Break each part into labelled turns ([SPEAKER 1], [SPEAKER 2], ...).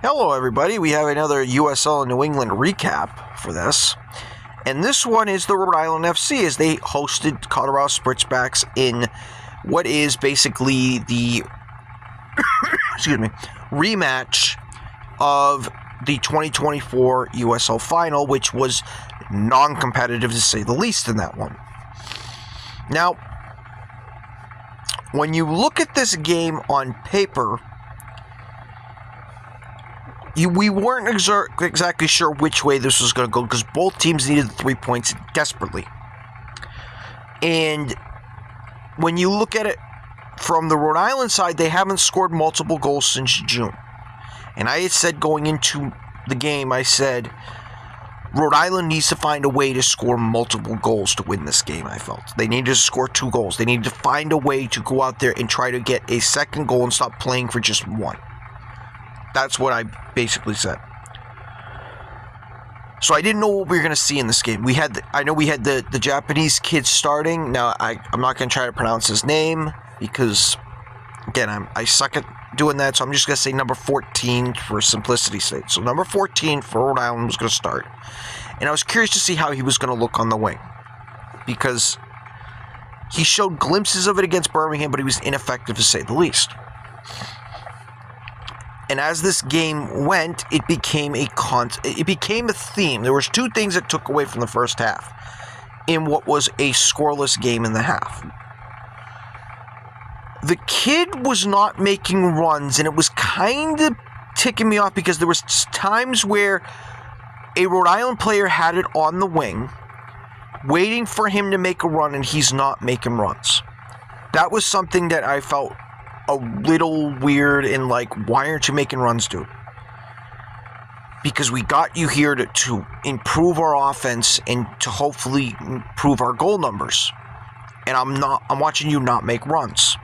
[SPEAKER 1] Hello, everybody. We have another USL New England recap for this. And this one is the Rhode Island FC as they hosted Colorado Spritchbacks in what is basically the rematch of the 2024 USL final, which was non-competitive to say the least in that one. Now, when you look at this game on paper, we weren't exactly sure which way this was going to go because both teams needed the 3 points desperately. And when you look at it from the Rhode Island side, they haven't scored multiple goals since June. And I had said going into the game, I said, Rhode Island needs to find a way to score multiple goals to win this game, I felt. They needed to score 2 goals. They needed to find a way to go out there and try to get a second goal and stop playing for just one. That's what I basically said. So I didn't know what we were going to see in this game. I know we had the Japanese kid starting. Now, I'm not going to try to pronounce his name because, again, I suck at doing that. So I'm just going to say number 14 for simplicity's sake. So number 14 for Rhode Island was going to start. And I was curious to see how he was going to look on the wing. Because he showed glimpses of it against Birmingham, but he was ineffective to say the least. And as this game went, it became a theme. There was 2 things that took away from the first half in what was a scoreless game in the half. The kid was not making runs, and it was kind of ticking me off because there was times where a Rhode Island player had it on the wing, waiting for him to make a run, and he's not making runs. That was something that I felt a little weird and why aren't you making runs, dude? Because we got you here to improve our offense and to hopefully improve our goal numbers. And I'm watching you not make runs.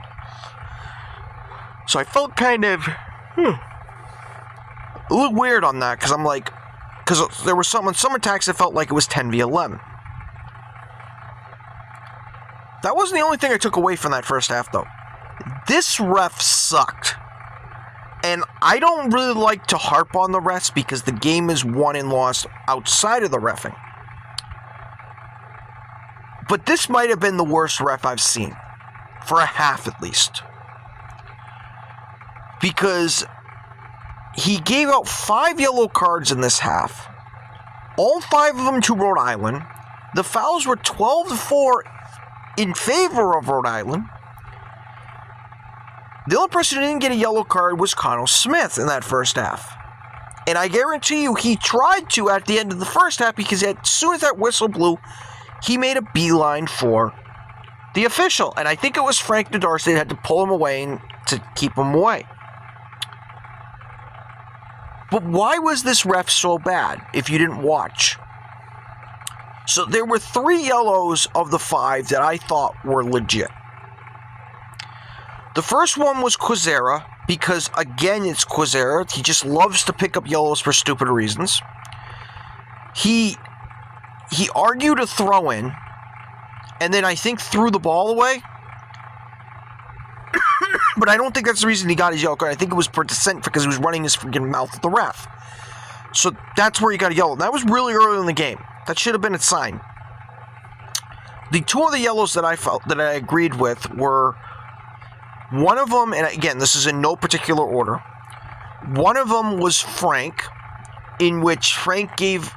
[SPEAKER 1] So I felt kind of a little weird on that because there was some attacks that felt like it was 10v11. That wasn't the only thing I took away from that first half, though. This ref sucked. And I don't really like to harp on the refs because the game is won and lost outside of the reffing. But this might have been the worst ref I've seen. For a half at least. Because he gave out 5 yellow cards in this half. All 5 of them to Rhode Island. The fouls were 12-4 in favor of Rhode Island. The only person who didn't get a yellow card was Connell Smith in that first half. And I guarantee you he tried to at the end of the first half because as soon as that whistle blew, he made a beeline for the official. And I think it was Frank D'Arcy that had to pull him away to keep him away. But why was this ref so bad if you didn't watch? So there were 3 yellows of the 5 that I thought were legit. The first one was Quezera, because, again, it's Quezera. He just loves to pick up yellows for stupid reasons. He argued a throw-in, and then I think threw the ball away. But I don't think that's the reason he got his yellow card. I think it was per dissent because he was running his freaking mouth at the ref. So that's where he got a yellow. And that was really early in the game. That should have been a sign. The 2 other yellows that I felt that I agreed with were... One of them, and again, this is in no particular order. One of them was Frank, in which Frank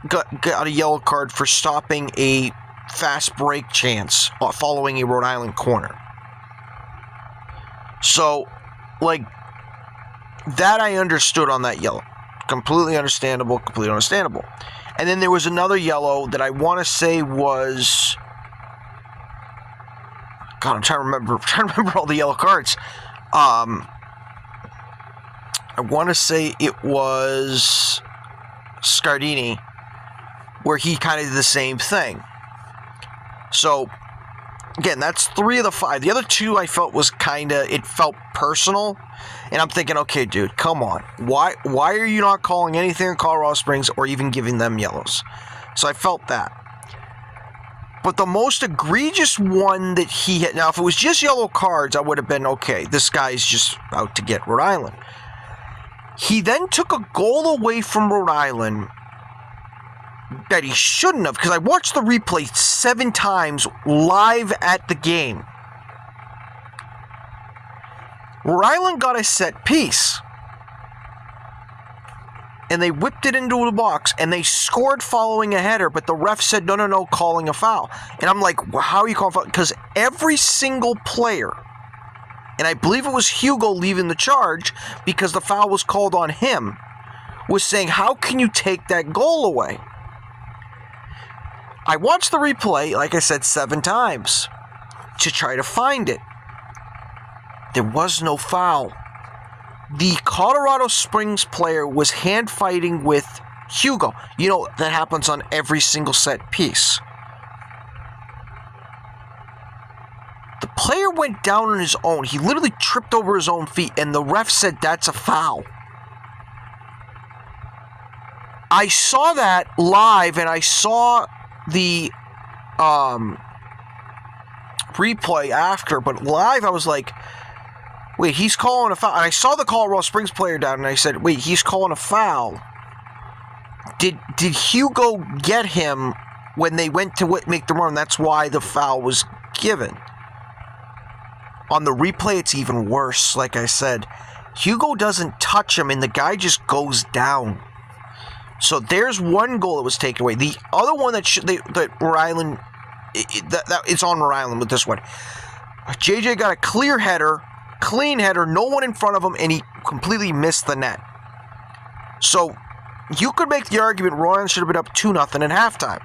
[SPEAKER 1] got a yellow card for stopping a fast break chance following a Rhode Island corner. So, that I understood on that yellow. Completely understandable. And then there was another yellow that I want to say was... God, I'm trying to remember all the yellow cards. I want to say it was Scardini, where he kind of did the same thing. So, again, that's 3 of the 5. The other 2 I felt was it felt personal. And I'm thinking, okay, dude, come on. Why are you not calling anything in Colorado Springs or even giving them yellows? So I felt that. But the most egregious one that he had... Now, if it was just yellow cards, I would have been, okay, this guy's just out to get Rhode Island. He then took a goal away from Rhode Island that he shouldn't have, because I watched the replay 7 times live at the game. Rhode Island got a set piece, and they whipped it into the box, and they scored following a header, but the ref said, no, calling a foul. And I'm like, well, how are you calling a foul? Because every single player, and I believe it was Hugo leaving the charge because the foul was called on him, was saying, how can you take that goal away? I watched the replay, like I said, 7 times to try to find it. There was no foul. The Colorado Springs player was hand fighting with Hugo. You know, that happens on every single set piece. The player went down on his own. He literally tripped over his own feet, and the ref said that's a foul. I saw that live, and I saw the replay after, but live I was like, wait, he's calling a foul. And I saw the Colorado Springs player down, and I said, wait, he's calling a foul. Did Hugo get him when they went to make the run? That's why the foul was given. On the replay, it's even worse. Like I said, Hugo doesn't touch him, and the guy just goes down. So there's one goal that was taken away. The other one that Rhode Island, it's on Rhode Island with this one. JJ got a clear header, clean header, no one in front of him, and he completely missed the net. So you could make the argument Rhode Island should have been up 2-0 at halftime.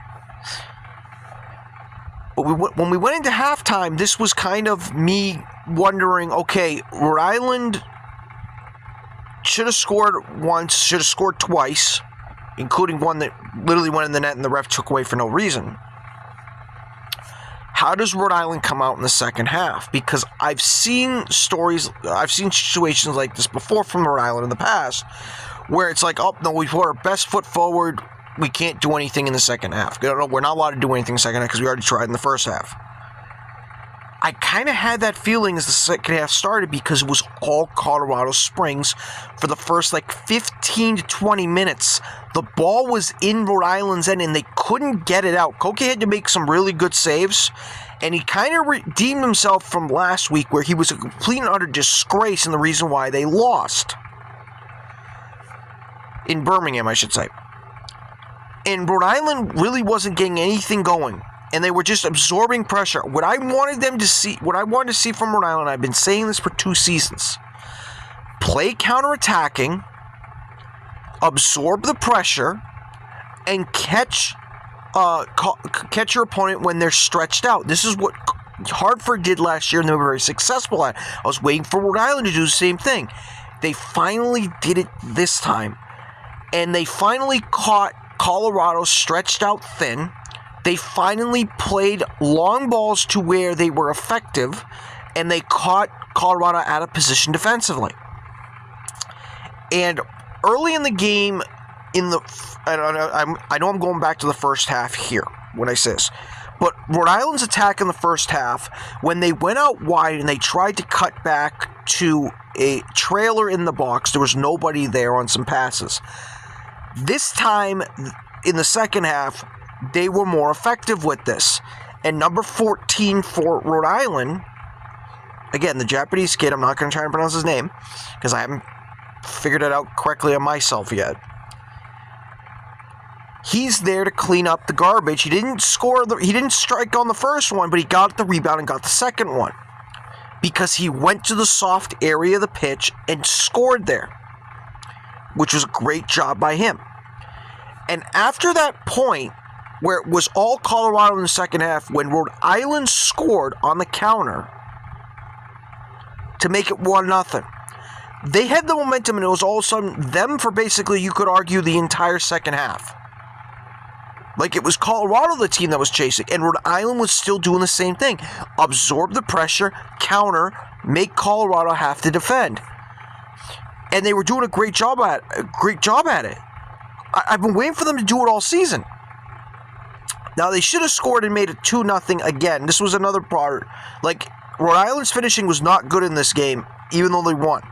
[SPEAKER 1] But when we went into halftime, this was kind of me wondering, okay, Rhode Island should have scored once, should have scored twice, including one that literally went in the net and the ref took away for no reason. How does Rhode Island come out in the second half? Because I've seen situations like this before from Rhode Island in the past, where it's like, oh, no, we put our best foot forward, we can't do anything in the second half. We're not allowed to do anything in the second half because we already tried in the first half. I kind of had that feeling as the second half started because it was all Colorado Springs for the first 15 to 20 minutes. The ball was in Rhode Island's end and they couldn't get it out. Koke had to make some really good saves, and he kind of redeemed himself from last week where he was a complete and utter disgrace and the reason why they lost. In Birmingham, I should say. And Rhode Island really wasn't getting anything going. And they were just absorbing pressure. What I wanted to see from Rhode Island, I've been saying this for 2 seasons. Play counterattacking, absorb the pressure, and catch your opponent when they're stretched out. This is what Hartford did last year, and they were very successful at. I was waiting for Rhode Island to do the same thing. They finally did it this time. And they finally caught Colorado stretched out thin. They finally played long balls to where they were effective, and they caught Colorado out of position defensively. And early in the game, I know I'm going back to the first half here when I say this, but Rhode Island's attack in the first half, when they went out wide and they tried to cut back to a trailer in the box, there was nobody there on some passes. This time, in the second half, they were more effective with this. And number 14 for Rhode Island, again, the Japanese kid, I'm not going to try and pronounce his name, because I haven't figured it out correctly on myself yet. He's there to clean up the garbage. He didn't strike on the first one, but he got the rebound and got the second one. Because he went to the soft area of the pitch and scored there. Which was a great job by him. And after that point, where it was all Colorado in the second half, when Rhode Island scored on the counter to make it 1-0, they had the momentum, and it was all of a sudden them for basically, you could argue, the entire second half. Like, it was Colorado, the team that was chasing, and Rhode Island was still doing the same thing. Absorb the pressure, counter, make Colorado have to defend. And they were doing a great job at it. I've been waiting for them to do it all season. Now, they should have scored and made it 2-0 again. This was another part. Rhode Island's finishing was not good in this game, even though they won.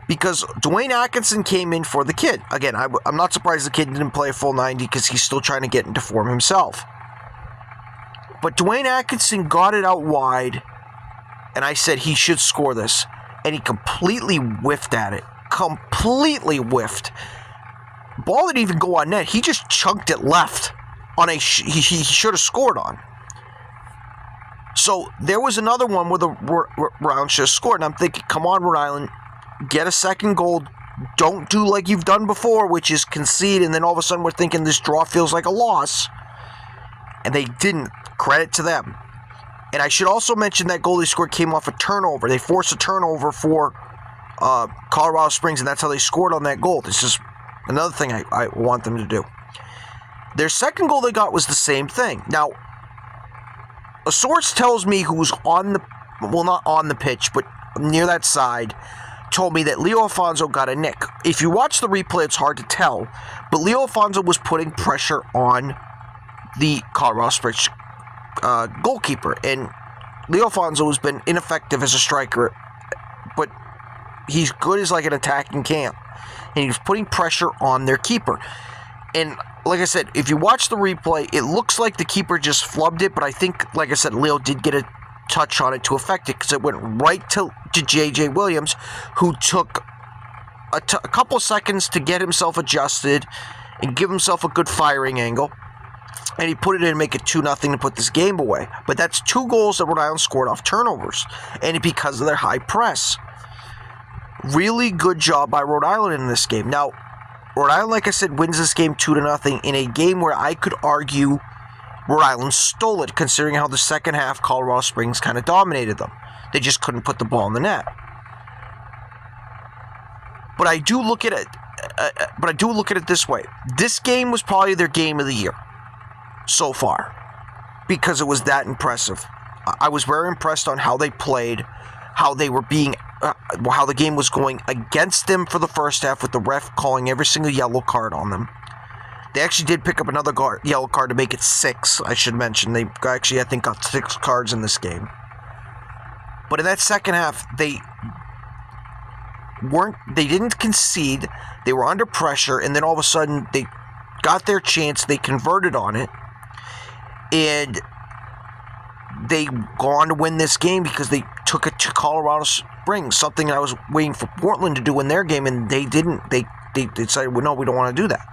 [SPEAKER 1] because Dwayne Atkinson came in for the kid. Again, I'm not surprised the kid didn't play a full 90 because he's still trying to get into form himself. But Dwayne Atkinson got it out wide, and I said he should score this. And he completely whiffed at it. Completely whiffed. Ball didn't even go on net. He just chunked it left on he should have scored on. So there was another one where the Rhode Island should have scored. And I'm thinking, come on, Rhode Island, get a second goal. Don't do like you've done before, which is concede. And then all of a sudden we're thinking this draw feels like a loss. And they didn't. Credit to them. And I should also mention that goal they scored came off a turnover. They forced a turnover for Colorado Springs, and that's how they scored on that goal. This is another thing I want them to do. Their second goal they got was the same thing. Now, a source tells me who's on the, well, not on the pitch, but near that side, told me that Leo Alfonso got a nick. If you watch the replay, it's hard to tell, but Leo Alfonso was putting pressure on the Colorado Springs goalkeeper, and Leo Alfonso has been ineffective as a striker, but he's good as like an attacking cam, and he was putting pressure on their keeper. And like I said, if you watch the replay, it looks like the keeper just flubbed it, but I think, like I said, Leo did get a touch on it to affect it, because it went right to J.J. Williams, who took a couple seconds to get himself adjusted and give himself a good firing angle. And he put it in and make it 2-0 to put this game away. But that's 2 goals that Rhode Island scored off turnovers. And because of their high press. Really good job by Rhode Island in this game. Now, Rhode Island, like I said, wins this game 2-0 in a game where I could argue Rhode Island stole it, considering how the second half Colorado Springs kind of dominated them. They just couldn't put the ball in the net. But I do look at it this way. This game was probably their game of the year so far, because it was that impressive. I was very impressed on how they played, how they were being, how the game was going against them for the first half, with the ref calling every single yellow card on them. They actually did pick up another yellow card to make it 6, I should mention. They actually, I think, got 6 cards in this game. But in that second half, they didn't concede, they were under pressure, and then all of a sudden, they got their chance, they converted on it, and they go on to win this game because they took it to Colorado Springs, something I was waiting for Portland to do in their game, and they didn't. They decided, well, no, we don't want to do that.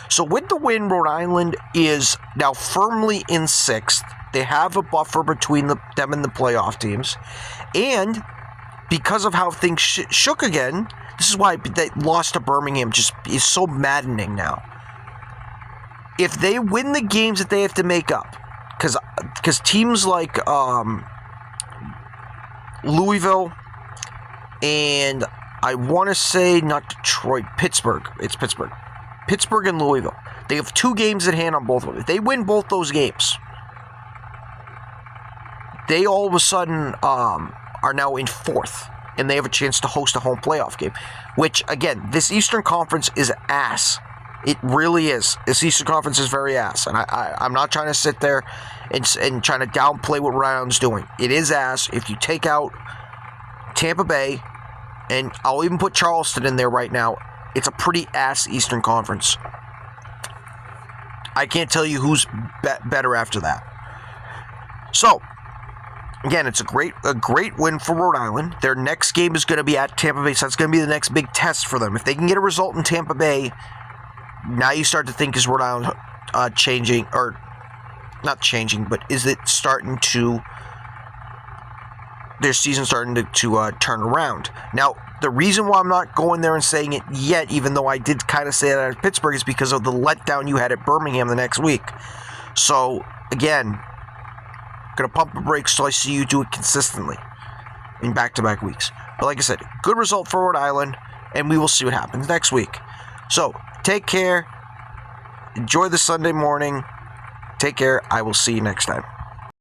[SPEAKER 1] So with the win, Rhode Island is now firmly in 6th. They have a buffer between them and the playoff teams, and because of how things shook again, this is why they lost to Birmingham just is so maddening now. If they win the games that they have to make up, because teams like Louisville and I want to say not Detroit, Pittsburgh. It's Pittsburgh. Pittsburgh and Louisville. They have 2 games at hand on both of them. If they win both those games, they all of a sudden are now in 4th, and they have a chance to host a home playoff game. Which, again, this Eastern Conference is ass. It really is. This Eastern Conference is very ass. And I'm not trying to sit there and trying to downplay what Rhode Island's doing. It is ass. If you take out Tampa Bay, and I'll even put Charleston in there right now, it's a pretty ass Eastern Conference. I can't tell you who's better after that. So, again, it's a great win for Rhode Island. Their next game is going to be at Tampa Bay, so that's going to be the next big test for them. If they can get a result in Tampa Bay, now you start to think, is Rhode Island changing, or not changing, but is it starting to, their season starting to turn around? Now, the reason why I'm not going there and saying it yet, even though I did kind of say that at Pittsburgh, is because of the letdown you had at Birmingham the next week. So, again, going to pump the brakes till I see you do it consistently in back-to-back weeks. But like I said, good result for Rhode Island, and we will see what happens next week. So, take care. Enjoy the Sunday morning. Take care. I will see you next time.